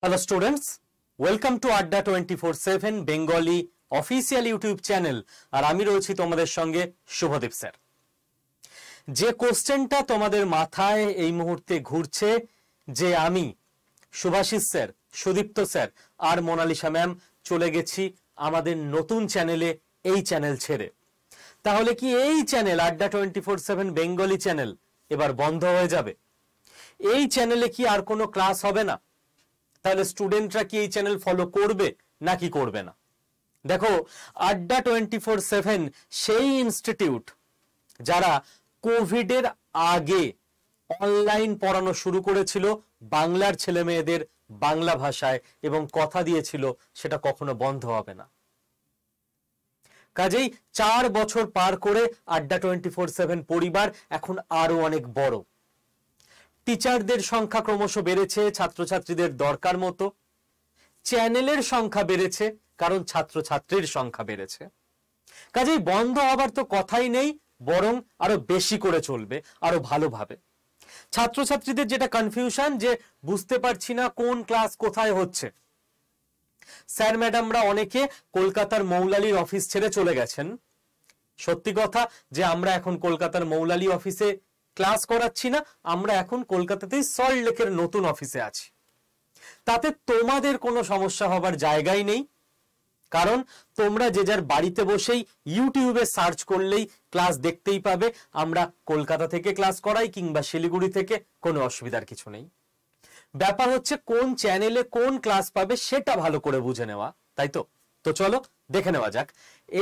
Hello students, welcome to Adda 24/7 Bengali official YouTube channel আর আমি রয়েছি তোমাদের সঙ্গে শুভদীপ স্যার। যে কোশ্চেনটা তোমাদের মাথায় এই মুহূর্তে ঘুরছে যে আমি শুভাশিস স্যার, সুদীপ্ত স্যার আর মোনালিসা ম্যাম চলে গেছি আমাদের নতুন চ্যানেলে, এই চ্যানেল ছেড়ে, তাহলে কি এই চ্যানেল আড্ডা 24/7 বেঙ্গলি চ্যানেল এবার বন্ধ হয়ে যাবে? এই চ্যানেলে কি আর কোনো ক্লাস হবে না? তাহলে স্টুডেন্টরা কি এই চ্যানেল ফলো করবে নাকি করবে না? দেখো, আড্ডা 24/7 সেই ইনস্টিটিউট যারা কোভিডের আগে অনলাইন পড়ানো শুরু করেছিল বাংলার ছেলে মেয়েদের বাংলা ভাষায় এবং কথা দিয়েছিল সেটা কখনো বন্ধ হবে না। কাজেই 4 বছর পার করে আড্ডা 24/7 পরিবার এখন আরো অনেক বড়। টিচারদের সংখ্যা ক্রমশ বেড়েছে, ছাত্রছাত্রীদের দরকার মতো। চ্যানেলের সংখ্যা বেড়েছে কারণ ছাত্রছাত্রীর সংখ্যা বেড়েছে। কাজেই বন্ধ হবার তো কথাই নেই, বরং আরো বেশি করে চলবে, আরো ভালোভাবে। ছাত্রছাত্রীদের যেটা কনফিউশন যে বুঝতে পারছি না কোন ক্লাস কোথায় হচ্ছে, স্যার ম্যাডামরা অনেকে কলকাতার মৌলালির অফিস ছেড়ে চলে গেছেন। সত্যি কথা যে আমরা এখন কলকাতার মৌলালি অফিসে ক্লাস করাচ্ছি না, আমরা এখন কলকাতাতেই সল্ট লেকের নতুন অফিসে আছি। তাতে তোমাদের কোনো সমস্যা হবার জায়গাই নেই, কারণ তোমরা যে যার বাড়িতে বসেই ইউটিউবে সার্চ করলেই ক্লাস দেখতেই পাবে। আমরা কলকাতা থেকে ক্লাস করাই কিংবা শিলিগুড়ি থেকে, কোনো অসুবিধার কিছু নেই। ব্যাপার হচ্ছে কোন চ্যানেলে কোন ক্লাস পাবে সেটা ভালো করে বুঝে নেওয়া, তাই তো? তো চলো দেখে নেওয়া যাক।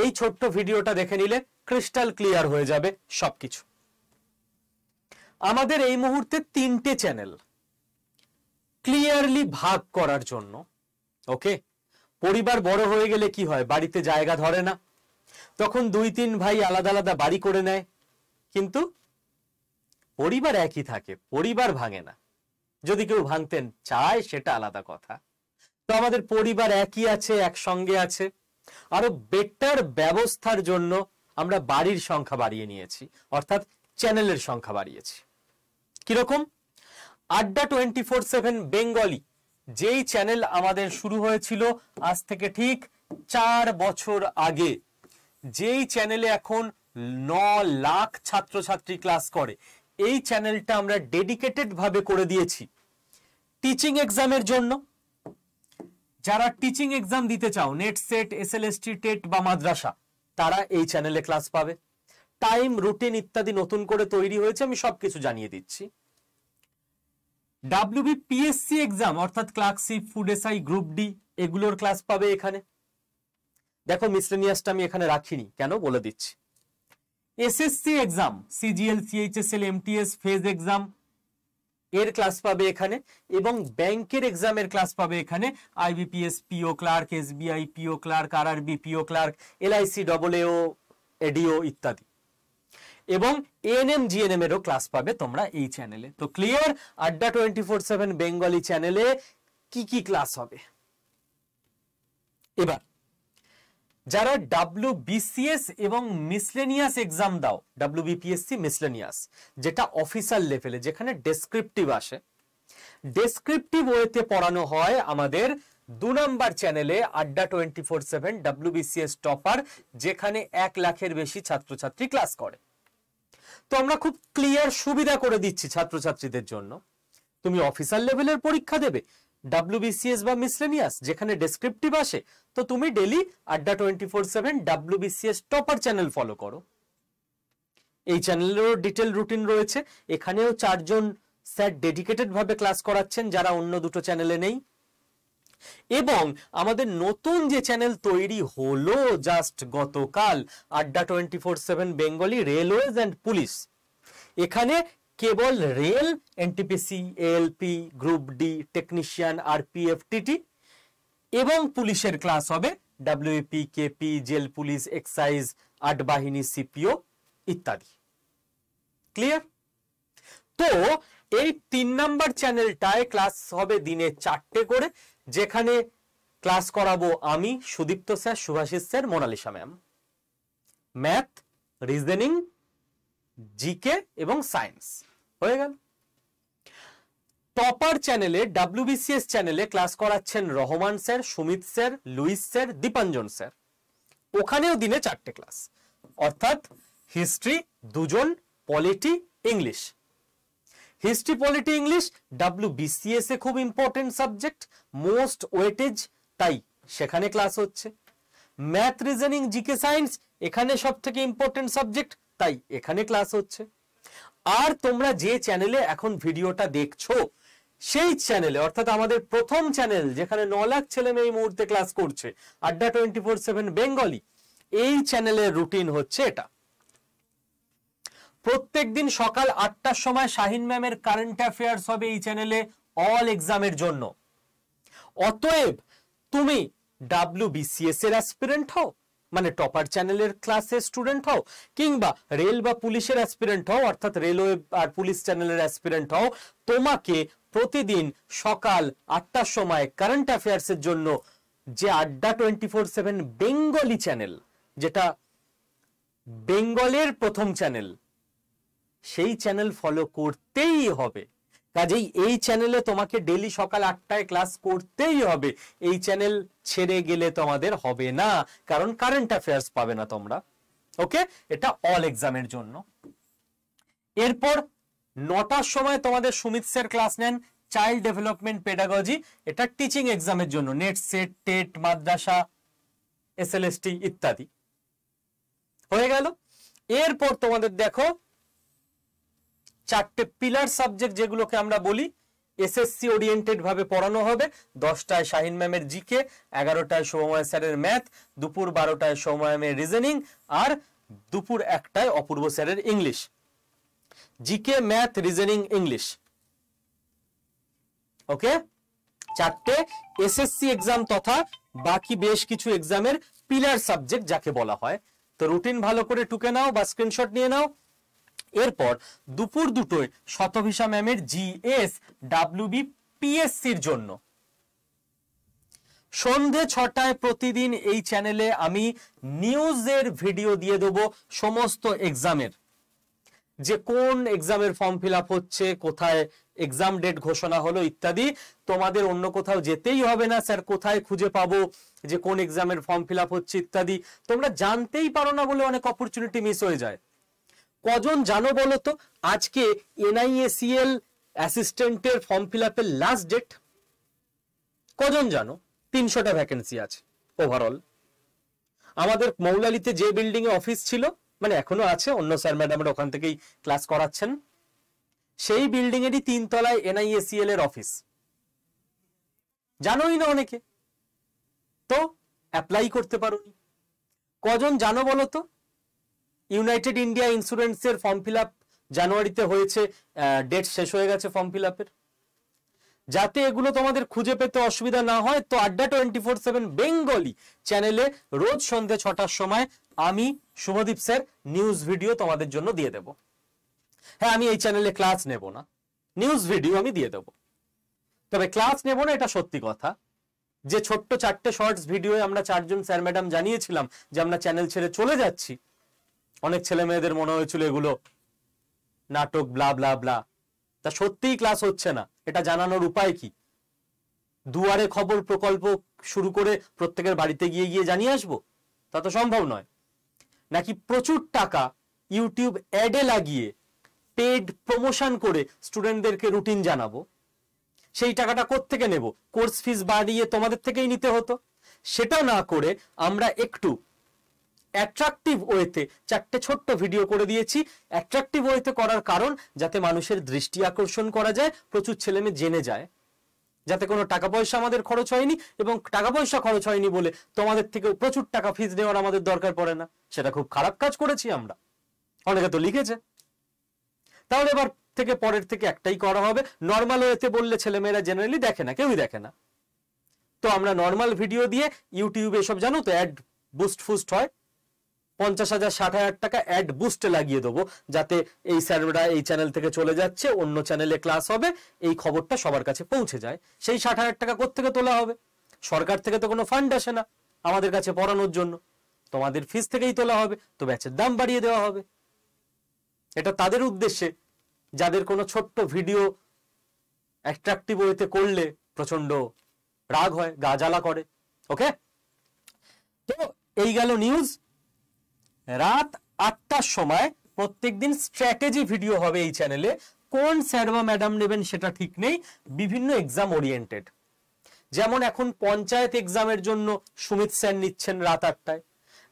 এই ছোট্ট ভিডিওটা দেখে নিলে ক্রিস্টাল ক্লিয়ার হয়ে যাবে সবকিছু। আমাদের এই মুহূর্তে 3টে চ্যানেল ক্লিয়ারলি ভাগ করার জন্য। ওকে, পরিবার বড় হয়ে গেলে কি হয়, বাড়িতে জায়গা ধরে না, তখন 2-3 ভাই আলাদা আলাদা বাড়ি করে নেয়, কিন্তু পরিবার একই থাকে, পরিবার ভাঙে না। যদি কেউ ভাঙতেন চায় সেটা আলাদা কথা। তো আমাদের পরিবার একই আছে, একসঙ্গে আছে। আরো বেটার ব্যবস্থার জন্য আমরা বাড়ির সংখ্যা বাড়িয়ে নিয়েছি, অর্থাৎ চ্যানেলের সংখ্যা বাড়িয়েছি। কিরকম? আড্ডা 24/7 বেঙ্গলি যেই চ্যানেল আমাদের শুরু হয়েছিল আজ থেকে ঠিক 4 বছর আগে, যেই চ্যানেলে এখন 9 লাখ ছাত্রছাত্রী ক্লাস করে, এই চ্যানেলটা আমরা ডেডিকেটেড ভাবে করে দিয়েছি টিচিং এক্সামের জন্য। যারা টিচিং এক্সাম দিতে চাও, নেট, সেট, এসএলএসটি, টেট বা মাদ্রাসা, তারা এই চ্যানেলে ক্লাস পাবে। টাইম, রুটিন ইত্যাদি নতুন করে তৈরি হয়েছে, আমি সবকিছু জানিয়ে দিচ্ছি। WBPSC এক্সাম অর্থাৎ clerkship, food SI, group D, এগুলোর ক্লাস পাবে এখানে। দেখো, মিসলেনিয়াসটা আমি এখানে রাখিনি কেন, বলে দিচ্ছি। SSC exam, CGL, CHSL, MTS, phase exam, এর ক্লাস পাবে এখানে, এবং ব্যাংকের এক্সামের ক্লাস পাবে এখানে। IBPS, PO clerk, SBI PO clerk, RRB PO clerk, LIC, double A O, ADO ইত্যাদি, এবং এএনএম, জিএনএম এরও ক্লাস পাবে তোমরা এই চ্যানেলে। তো ক্লিয়ার, আড্ডা 24/7 বেঙ্গলি চ্যানেলে কি কি ক্লাস হবে। এবার যারা WBCS এবং মিসলেনিয়াস এক্সাম দাও, WBPSC মিসলেনিয়াস যেটা অফিসার লেভেলে, যেখানে ডেসক্রিপটিভ আসে, ডেসক্রিপটিভ ওয়েতে পড়ানো হয় আমাদের 2 নম্বর চ্যানেলে আড্ডা 24/7 WBCS টপার, যেখানে 1 লাখের বেশি ছাত্রছাত্রী ক্লাস করে। তো আমরা খুব ক্লিয়ার সুবিধা করে দিচ্ছি ছাত্রছাত্রীদের জন্য। তুমি অফিসার লেভেলের পরীক্ষা দেবে WBCS বা মিসলেনিয়াস যেখানে ডেসক্রিপটিভ আসে, তো তুমি ডেলি আড্ডা 24/7 WBCS টপার চ্যানেল ফলো করো। এই চ্যানেলেরও ডিটেল রুটিন রয়েছে, এখানেও 4 জন স্যার ডেডিকেটেড ভাবে ক্লাস করাচ্ছেন যারা অন্য দুটো চ্যানেলে নেই। এবং আমাদের নতুন যে চ্যানেল তৈরি হলো জাস্ট গতকাল, আড্ডা 24/7 বেঙ্গলি রেলওয়েজ অ্যান্ড পুলিশ, এখানে কেবল rail, NTPC, ALP, group D, technician, RPF, TT এবং পুলিশের ক্লাস হবে WP, KP, jail police, excise, 8 বাহিনী, সিপিও ইত্যাদি। ক্লিয়ার? তো এই 3 নাম্বার চ্যানেলটায় ক্লাস হবে দিনে 4টে করে, যেখানে ক্লাস করাবো আমি, Sudipta sir, Shubhashis sir, Monalisa ma'am. Math, reasoning, GK এবং সায়েন্স হয়ে গেল। টপার চ্যানেলে, WBCS চ্যানেলে ক্লাস করাচ্ছেন Rahman sir, Sumit sir, Lewis sir, Dipanjan sir. ওখানেও দিনে 4টে ক্লাস, অর্থাৎ হিস্ট্রি 2জন, polity, English. History, polity, English WBCS এ খুব ইম্পর্টেন্ট সাবজেক্ট, মোস্ট ওয়েটেজ, তাই সেখানে ক্লাস হচ্ছে। ম্যাথ, রিজনিং, জিকে, সায়েন্স এখানে সব থেকে ইম্পর্টেন্ট সাবজেক্ট, তাই এখানে ক্লাস হচ্ছে। আর তোমরা যে চ্যানেলে এখন ভিডিওটা দেখছো সেই চ্যানেলে, অর্থাৎ আমাদের প্রথম চ্যানেল যেখানে 9 লাখ ছেলে মেয়ে এই মুহূর্তে ক্লাস করছে, আড্ডা 24/7 বেঙ্গলি, এই চ্যানেলের রুটিন হচ্ছে এটা। প্রত্যেকদিন সকাল 8টার সময় শাহিন ম্যামের কারেন্ট অ্যাফেয়ার্স হবে এই চ্যানেলে, অল এক্সামের জন্য। অতএব তুমি WBCS এর অ্যাসপিরেন্ট হও, মানে টপার চ্যানেলের ক্লাসের স্টুডেন্ট হও, কিংবা রেল বা পুলিশের অ্যাসপিরেন্ট হও, অর্থাৎ রেলওয়ে আর পুলিশ চ্যানেলের অ্যাসপিরেন্ট হও, তোমাকে প্রতিদিন সকাল 8টার সময় কারেন্ট অ্যাফেয়ার্সের জন্য যে আড্ডা 24/7 বেঙ্গলি চ্যানেল, যেটা বেঙ্গলের প্রথম চ্যানেল, সেই চ্যানেল ফলো করতেই হবে। কাজেই এই চ্যানেলে তোমাকে ডেইলি সকাল 8টায় ক্লাস করতেই হবে। এই চ্যানেল ছেড়ে গেলে তোমাদের হবে না, কারণ কারেন্ট অ্যাফেয়ার্স পাবে না তোমরা। ওকে, এটা অল এক্সামের জন্য। এরপর 9টার সময় তোমাদের সুমিত স্যার ক্লাস নেন চাইল্ড ডেভেলপমেন্ট পেডাগজি, এটা টিচিং এক্সামের জন্য, নেট, সেট, টেট, মাদ্রাসা, SLST ইত্যাদি হয়ে গেল। এরপর তোমাদের দেখো 4টে পিলার সাবজেক্ট যেগুলোকে আমরা বলি SSC ওরিয়েন্টেড ভাবে পড়ানো হবে। 10টায় শাহিন ম্যামের জিকে, 11টায় সৌম্য স্যারের ম্যাথ, দুপুর 12টায় সৌম্য ম্যামের রিজনিং, আর দুপুর 1টায় অপূর্ব স্যারের English. GK, math, reasoning, English. Okay, 4টে SSC এক্সাম তথা বাকি বেশ কিছু এক্সামের পিলার সাবজেক্ট যাকে বলা হয়। তো রুটিন ভালো করে টুকে নাও বা স্ক্রিনশট নিয়ে নাও। এরপর দুপুর 2টোয় শতভিসা ম্যামের GS WBPSCর জন্য। সন্ধে 6টায় প্রতিদিন এই চ্যানেলে আমি নিউজের ভিডিও দিয়ে দেবো সমস্ত এক্সামের, যে কোন এক্সামের ফর্ম ফিল আপ হচ্ছে, কোথায় এক্সাম ডেট ঘোষণা হলো ইত্যাদি। তোমাদের অন্য কোথাও যেতেই হবে না, স্যার কোথায় খুঁজে পাবো যে কোন এক্সামের ফর্ম ফিল আপ হচ্ছে ইত্যাদি। তোমরা জানতেই পারো না বলে অনেক অপরচুনিটি মিস হয়ে যায়। কজন জানো বলো তো আজকে NIACL অ্যাসিস্ট্যান্টের ফর্ম ফিল আপের লাস্ট ডেট? কজন জানো? 300টা ভ্যাকেন্সি আছে ওভারঅল। আমাদের মৌলালিতে যে বিল্ডিং এ অফিস ছিল, মানে এখনো আছে, অন্য স্যার ম্যাডামরা ওখান থেকেই ক্লাস করাচ্ছেন, সেই বিল্ডিং এরই 3 তলায় NIACL এর অফিস। জানোই না অনেকে, তো অ্যাপ্লাই করতে পারোনি। কজন জানো বলো তো ইউনাইটেড ইন্ডিয়া ইন্স্যুরেন্সের ফর্ম ফিল আপ জানুয়ারিতে হয়েছে, ডেট শেষ হয়ে গেছে ফর্ম ফিল আপের। যাতে এগুলো তোমাদের খুঁজে পেতে অসুবিধা না হয়, তো আড্ডা 24/7 বেঙ্গলি চ্যানেলে রোজ সন্ধ্যে 6টার সময় আমি শুভদীপ স্যার নিউজ ভিডিও তোমাদের জন্য দিয়ে দেব। হ্যাঁ, আমি এই চ্যানেলে ক্লাস নেব না, নিউজ ভিডিও আমি দিয়ে দেব। তবে ক্লাস নেব না এটা সত্যি কথা। যে ছোট্ট 4টে শর্টস ভিডিওয়ে আমরা 4জন স্যার ম্যাডাম জানিয়েছিলাম যে আমরা চ্যানেল ছেড়ে চলে যাচ্ছি, অনেক ছেলে মেয়েদের মনে হয়েছিল এগুলো নাটক, ব্লা ব্লা ব্লা। তা সত্যিই ক্লাস হচ্ছে না, এটা জানানোর উপায় কি? দুয়ারে খবর প্রকল্প শুরু করে প্রত্যেকের বাড়িতে গিয়ে গিয়ে জানিয়ে আসবো? তা তো সম্ভব নয়। নাকি প্রচুর টাকা ইউটিউব অ্যাডে লাগিয়ে পেড প্রমোশন করে স্টুডেন্টদেরকে রুটিন জানাবো? সেই টাকাটা কোত্থেকে নেব? কোর্স ফিস বাড়িয়ে তোমাদের থেকেই নিতে হতো। সেটা না করে আমরা একটু অ্যাট্রাকটিভ ওয়েতে 4টে ছোট্ট ভিডিও করে দিয়েছি। অ্যাট্রাকটিভ ওয়েতে করার কারণ যাতে মানুষের দৃষ্টি আকর্ষণ করা যায়, প্রচুর ছেলেমেয়ে জেনে যায়, যাতে কোনো টাকা পয়সা আমাদের খরচ হয়নি, এবং টাকা পয়সা খরচ হয়নি বলে তোমাদের থেকে প্রচুর টাকা ফিস নেওয়ার আমাদের দরকার পড়ে না। সেটা খুব খারাপ কাজ করেছি আমরা, অনেকে তো লিখেছে। তাহলে এবার থেকে পরের থেকে একটাই করা হবে। নর্মাল ওয়েতে বললে ছেলেমেয়েরা জেনারেলি দেখে না, কেউই দেখে না। তো আমরা নর্মাল ভিডিও দিয়ে ইউটিউবে এসব জানো তো অ্যাড বুস্ট ফুস্ট হয়, 50,000 60,000 টাকা অ্যাড বুস্টে লাগিয়ে দেবো, যাতে এই স্যাররা এই চ্যানেল থেকে চলে যাচ্ছে, অন্য চ্যানেলে ক্লাস হবে, এই খবরটা সবার কাছে পৌঁছে যায়। সেই 60,000 টাকা কোত্থেকে তোলা হবে? সরকার থেকে তো কোনো ফান্ড আসে না আমাদের কাছে পড়ানোর জন্য, তোমাদের ফিস থেকেই তোলা হবে। তো ব্যাচের দাম বাড়িয়ে দেওয়া হবে। এটা তাদের উদ্দেশ্যে যাদের কোনো ছোট্ট ভিডিও অ্যাট্রাকটিভ ওয়েতে করলে প্রচন্ড রাগ হয়, গা জ্বালা করে। ওকে, তো এই গেল নিউজ। রাত 8টার সময় প্রত্যেকদিন স্ট্র্যাটেজি ভিডিও হবে এই চ্যানেলে। কোন স্যার বা ম্যাডাম নেবেন সেটা ঠিক নেই, বিভিন্ন এক্সাম ওরিয়েন্টেড। যেমন এখন পঞ্চায়েত এক্সামের জন্য সুমিত স্যার নিচ্ছেন রাত 8টায়।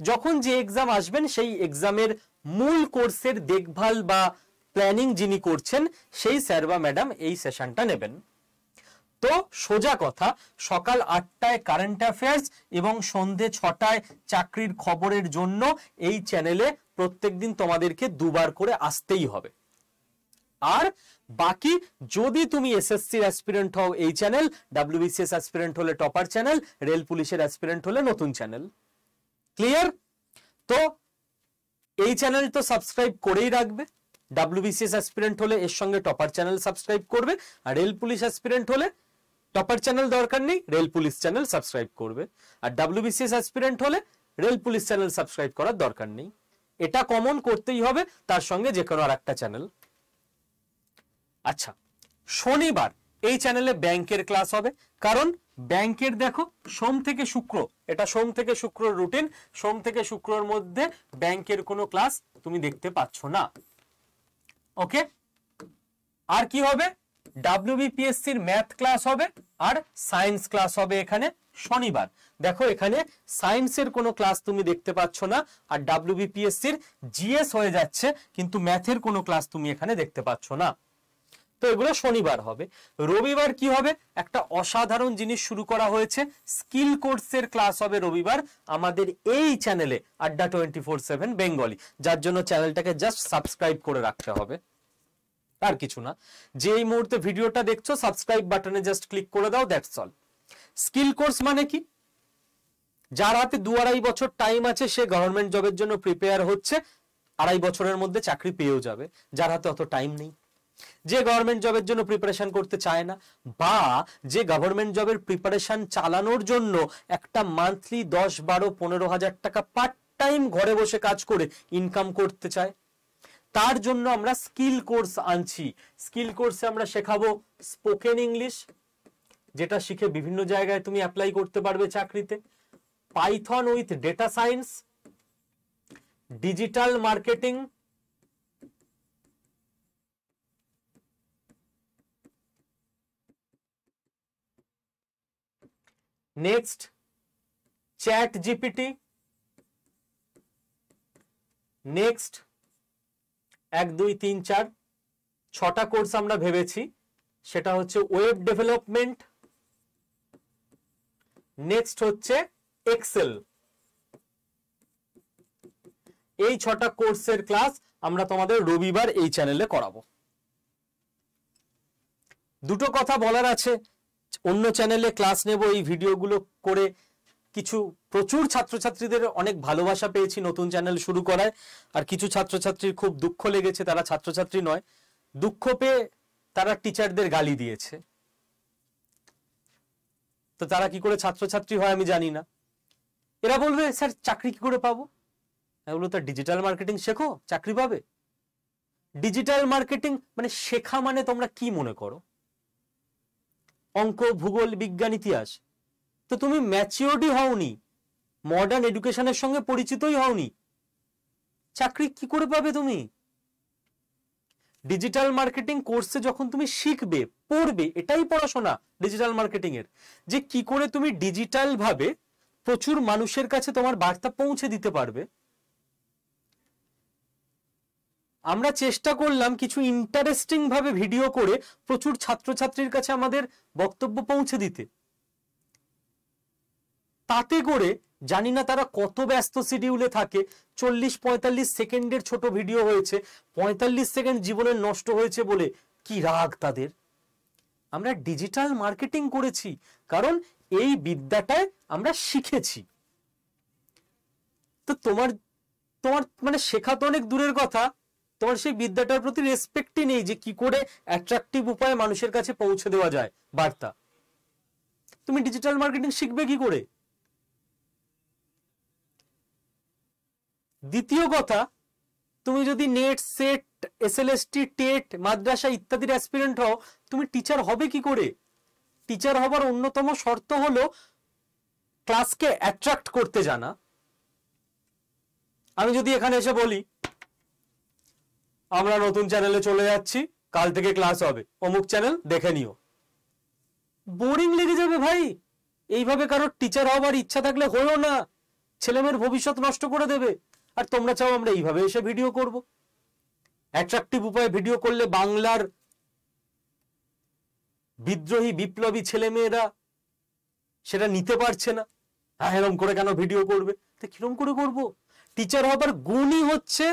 যখন যে এক্সাম আসবেন সেই এক্সামের মূল কোর্সের দেখভাল বা প্ল্যানিং যিনি করছেন সেই স্যার বা ম্যাডাম এই সেশনটা নেবেন। তো সোজা কথা, সকাল 8টায় কারেন্ট অ্যাফেয়ার্স এবং সন্ধে 6টায় চাকরির খবরের জন্য এই চ্যানেলে প্রত্যেকদিন তোমাদেরকে দুবার করে আসতেই হবে। আর বাকি যদি তুমি এসএসসির অ্যাসপিরেন্ট হও এই চ্যানেল, ডাব্লিউবিসিএস অ্যাসপিরেন্ট হলে টপার চ্যানেল, রেল পুলিশের অ্যাসপিরেন্ট হলে নতুন চ্যানেল। ক্লিয়ার? তো এই চ্যানেল তো সাবস্ক্রাইব করেই রাখবে। ডাব্লিউবিসিএস অ্যাসপিরেন্ট হলে এর সঙ্গে টপার চ্যানেল সাবস্ক্রাইব করবে, আর রেল পুলিশ অ্যাসপিরেন্ট হলে টপার চ্যানেল দরকার নেই, রেল পুলিশ চ্যানেল সাবস্ক্রাইব করবে। আর ডাব্লিউবিসিএস অ্যাসপিরেন্ট হলে রেল পুলিশ চ্যানেল সাবস্ক্রাইব করার দরকার নেই। এটা কমন করতেই হবে, তার সঙ্গে যে কোনো আরেকটা চ্যানেল। আচ্ছা, শনিবার এই চ্যানেলে ব্যাংকের ক্লাস হবে, কারণ ব্যাংকের দেখো সোম থেকে শুক্র, এটা সোম থেকে শুক্রর রুটিন, সোম থেকে শুক্রর মধ্যে ব্যাংকের কোনো ক্লাস তুমি দেখতে পাচ্ছ না। ওকে, আর কি হবে? ডাব্লিউবিপিএসসির ম্যাথ ক্লাস হবে আর সায়েন্স ক্লাস হবে এখানে শনিবার। দেখো এখানে সায়েন্সের কোনো ক্লাস তুমি দেখতে পাচ্ছ না, আর ডাব্লিউবিপিএসসির জিএস হয়ে যাচ্ছে, কিন্তু ম্যাথের কোনো ক্লাস তুমি এখানে দেখতে পাচ্ছ না। তো এগুলো শনিবার হবে। রবিবার কি হবে? একটা অসাধারণ জিনিস শুরু করা হয়েছে, স্কিল কোর্সের ক্লাস হবে রবিবার আমাদের এই চ্যানেলে আড্ডা 24/7 বেঙ্গলি, যার জন্য চ্যানেলটাকে জাস্ট সাবস্ক্রাইব করে রাখতে হবে, আর কিছু না। যে এই মুহূর্তে ভিডিওটা দেখছো সাবস্ক্রাইব বাটনে জাস্ট ক্লিক করে দাও, দ্যাটস অল। স্কিল কোর্স মানে কি? যার হাতে 2-2.5 বছর টাইম আছে সে গভর্নমেন্ট জবের জন্য প্রিপেয়ার হচ্ছে, 2.5 বছরের মধ্যে চাকরি পেয়েও যাবে। যার হাতে অত টাইম নেই, যে গভর্নমেন্ট জবের জন্য প্রিপারেশন করতে চায় না, বা যে গভর্নমেন্ট জবের প্রিপারেশন চালানোর জন্য একটা মান্থলি 10-12-15 হাজার টাকা পার্ট টাইম ঘরে বসে কাজ করে ইনকাম করতে চায়, তার জন্য আমরা স্কিল কোর্স আনছি। স্কিল কোর্সে আমরা শেখাবো স্পোকেন ইংলিশ, যেটা শিখে বিভিন্ন জায়গায় তুমি অ্যাপ্লাই করতে পারবে চাকরিতে, Python with data science, digital marketing, next chat GPT, next 1, 2, 3, 4 6টা কোর্স আমরা ভেবেছি। সেটা হচ্ছে ওয়েব ডেভেলপমেন্ট, নেক্সট হচ্ছে এক্সেল। এই 6টা কোর্সের ক্লাস আমরা তোমাদের রবিবার এই চ্যানেলে করাবো। দুটো কথা বলার আছে, অন্য চ্যানেলে ক্লাস নেব এই ভিডিওগুলো করে কিছু প্রচুর ছাত্রছাত্রীদের অনেক ভালোবাসা পেয়েছি নতুন চ্যানেল শুরু করায়, আর কিছু ছাত্রছাত্রীর খুব দুঃখ লেগেছে, তারা ছাত্রছাত্রী নয়, দুঃখ পেয়ে তারা টিচারদের গালি দিয়েছে। তো তারা কি করে ছাত্রছাত্রী হয় আমি জানি না। এরা বলবে স্যার চাকরি কি করে পাবো? এগুলো তো ডিজিটাল মার্কেটিং শেখো, চাকরি পাবে। ডিজিটাল মার্কেটিং মানে শেখা মানে তোমরা কি মনে করো? অঙ্ক, ভূগোল, বিজ্ঞান, ইতিহাস? তো তুমি ম্যাচিওরডই হওনি, মডার্ন এডুকেশনের সঙ্গে পরিচিতই হওনি, চাকরি কি করে পাবে তুমি? ডিজিটাল মার্কেটিং কোর্সে যখন তুমি শিখবে, পড়বে, এটাই পড়াশোনা ডিজিটাল মার্কেটিং এর, যে কি করে তুমি ডিজিটাল ভাবে প্রচুর মানুষের কাছে তোমার বার্তা পৌঁছে দিতে পারবে। আমরা চেষ্টা করলাম কিছু ইন্টারেস্টিং ভাবে ভিডিও করে প্রচুর ছাত্রছাত্রীর কাছে আমাদের বক্তব্য পৌঁছে দিতে। তাতে করে জানি না তারা কত ব্যস্ত শিডিউলে থাকে, 40-45 সেকেন্ডের ছোট ভিডিও হয়েছে, 45 সেকেন্ড জীবনের নষ্ট হয়েছে বলে কি রাগ তাদের। আমরা ডিজিটাল মার্কেটিং করেছি কারণ এই বিদ্যাটায় আমরা শিখেছি। তো তোমার মানে শেখা তো অনেক দূরের কথা, তোমার সেই বিদ্যাটার প্রতি রেসপেক্টই নেই যে কি করে অ্যাট্রাকটিভ উপায়ে মানুষের কাছে পৌঁছে দেওয়া যায় বার্তা। তুমি ডিজিটাল মার্কেটিং শিখবে কি করে? দ্বিতীয় কথা, তুমি যদি নেট, সেট, এসএলএসটি, টেট, মাদ্রাসা ইত্যাদির অ্যাসপিরেন্ট হও, তুমি টিচার হবে কি করে? টিচার হবার অন্যতম শর্ত হলো ক্লাসকে অ্যাট্রাক্ট করতে জানা। আমি যদি এখানে এসে বলি আমরা নতুন চ্যানেলে চলে যাচ্ছি, কাল থেকে ক্লাস হবে, অমুক চ্যানেল দেখে নিও, বোরিং লেগে যাবে ভাই। এইভাবে কারোর টিচার হওয়ার ইচ্ছা থাকলে হলো না, ছেলেমেয়ের ভবিষ্যৎ নষ্ট করে দেবে। আর তোমরা চাও আমরা এইভাবে এসে ভিডিও করব? অ্যাট্রাকটিভ উপায়ে ভিডিও করলে বাংলার বিদ্রোহী বিপ্লবী ছেলেমেয়েরা সেটা নিতে পারছে না, হ্যাঁ এরকম করে কেন ভিডিও করবে? তো কিরকম করে করব? টিচার হবার গুণই হচ্ছে,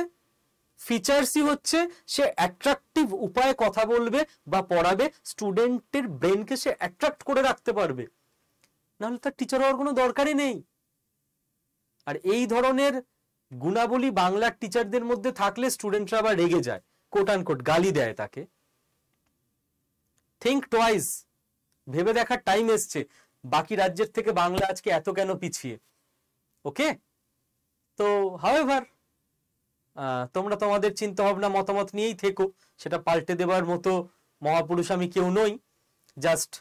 ফিচার্সই হচ্ছে সে অ্যাট্রাকটিভ উপায়ে কথা বলবে বা পড়াবে, স্টুডেন্টের ব্রেনকে সে অ্যাট্রাক্ট করে রাখতে পারবে, নাহলে তার টিচার হওয়ার কোনো দরকারই নেই। আর এই ধরনের গুণাবলী বাংলার টিচারদের মধ্যে থাকলে স্টুডেন্টরা আবার রেগে যায়, কোট আন কোট গালি দেয় তাকে। থিঙ্ক টুয়াইস, ভেবে দেখার টাইম এসছে বাকি রাজ্যের থেকে বাংলা আজকে এত কেন পিছিয়ে। ওকে, তো হাউএভার তোমরা তোমাদের চিন্তা ভাবনা মতামত নিয়েই থেকো, সেটা পাল্টে দেবার মতো মহাপুরুষ আমি কেউ নই। জাস্ট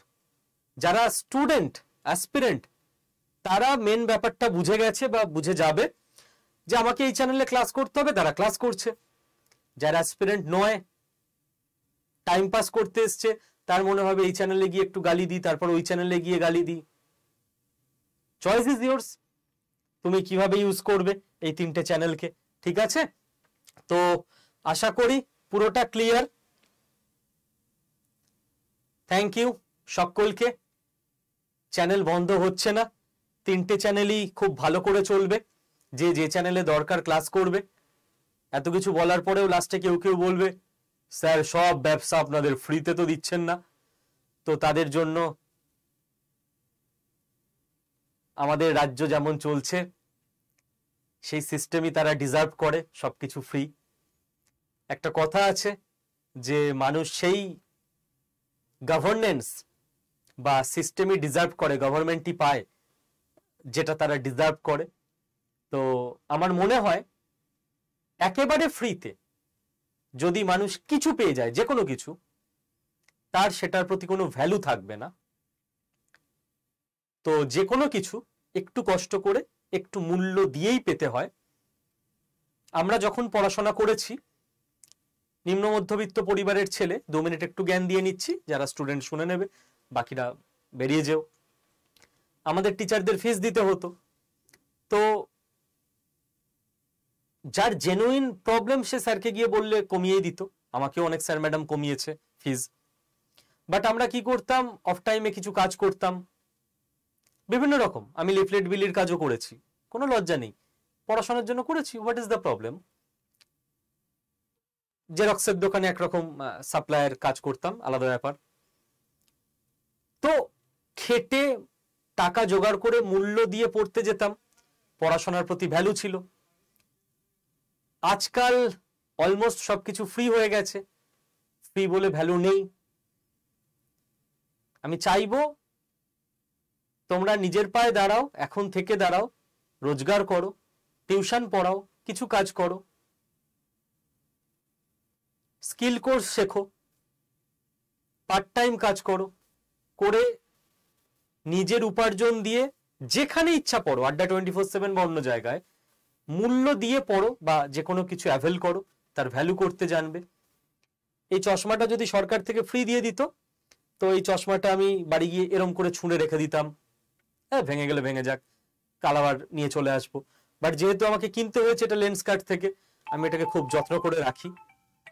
যারা স্টুডেন্ট অ্যাসপিরেন্ট তারা মেন ব্যাপারটা বুঝে গেছে বা বুঝে যাবে যে আমাকে এই চ্যানেলে ক্লাস করতে হবে, তারা ক্লাস করছে। যারা অ্যাসপিরেন্ট নয়, টাইম পাস করতে এসছে, তার মনে হবে এই চ্যানেলে গিয়ে একটু গালি দিই, তারপর ওই চ্যানেলে গিয়ে গালি দিই। চয়েস ইজ ইয়োর্স, তুমি কিভাবে ইউজ করবে এই তিনটে চ্যানেলকে। ঠিক আছে, তো আশা করি পুরোটা ক্লিয়ার। থ্যাংক ইউ সকলকে। চ্যানেল বন্ধ হচ্ছে না, তিনটে চ্যানেলই খুব ভালো করে চলবে, যে যে চ্যানেলে দরকার ক্লাস করবে। এত কিছু বলার পরেও লাস্টে কেউ কেউ বলবে স্যার সব ব্যবসা আপনাদের ফ্রিতে তো দিচ্ছেন না, তো তাদের জন্য আমাদের রাজ্য যেমন চলছে সেই সিস্টেমই তারা ডিজার্ভ করে, সবকিছু ফ্রি। একটা কথা আছে যে মানুষ সেই গভর্নেন্স বা সিস্টেমই ডিজার্ভ করে, গভর্নমেন্টই পায় যেটা তারা ডিজার্ভ করে। তো আমার মনে হয় একেবারে ফ্রিতে যদি মানুষ কিছু পেয়ে যায়, যে কোনো কিছু, তার সেটার প্রতি কোনো ভ্যালু থাকবে না। তো যে কোনো কিছু একটু কষ্ট করে একটু মূল্য দিয়েই পেতে হয়। আমরা যখন পড়াশোনা করেছি, নিম্ন মধ্যবিত্ত পরিবারের ছেলে, 2 মিনিট একটু জ্ঞান দিয়ে নিচ্ছি, যারা স্টুডেন্ট শুনে নেবে, বাকিরা বেরিয়ে যেও। আমাদের টিচারদের ফিস দিতে হতো, তো যার জেনুইন প্রবলেম সে স্যারকে গিয়ে বললে কমিয়ে দিত। আমাকেও অনেক স্যার ম্যাডাম কমিয়েছে ফিস। বাট আমরা কি করতাম, অফ টাইমে কিছু কাজ করতাম বিভিন্ন রকম। আমি লিফলেট বিলির কাজও করেছি, কোনো লজ্জা নেই, পড়াশোনার জন্য করেছি। What is the problem? জেরক্সের দোকানে একরকম সাপ্লাইয়ের কাজ করতাম, আলাদা ব্যাপার। তো খেটে টাকা জোগাড় করে মূল্য দিয়ে পড়তে যেতাম, পড়াশোনার প্রতি ভ্যালু ছিল। আজকাল অলমোস্ট সবকিছু ফ্রি হয়ে গেছে, ফ্রি বলে ভ্যালু নেই। আমি চাইবো তোমরা নিজের পায়ে দাঁড়াও, এখন থেকে দাঁড়াও, রোজগার করো, টিউশন পড়াও, কিছু কাজ করো, স্কিল কোর্স শেখো, পার্ট টাইম কাজ করো, করে নিজের উপার্জন দিয়ে যেখানে ইচ্ছা পড়ো, আড্ডা 24/7 বা অন্য জায়গায়, মূল্য দিয়ে পড়ো বা যে কোনো কিছু অ্যাভেল করো, তার ভ্যালু করতে জানবে। এই চশমাটা যদি সরকার থেকে ফ্রি দিয়ে দিত, তো এই চশমাটা আমি বাড়ি গিয়ে এরম করে ছুঁড়ে রেখে দিতাম, হ্যাঁ ভেঙে গেলে ভেঙে যাক, কাল আবার নিয়ে চলে আসবো। বাট যেহেতু আমাকে কিনতে হয়েছে এটা লেন্স কার্ট থেকে, আমি এটাকে খুব যত্ন করে রাখি।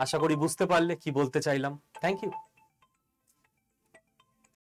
আশা করি বুঝতে পারলে কি বলতে চাইলাম। Thank you.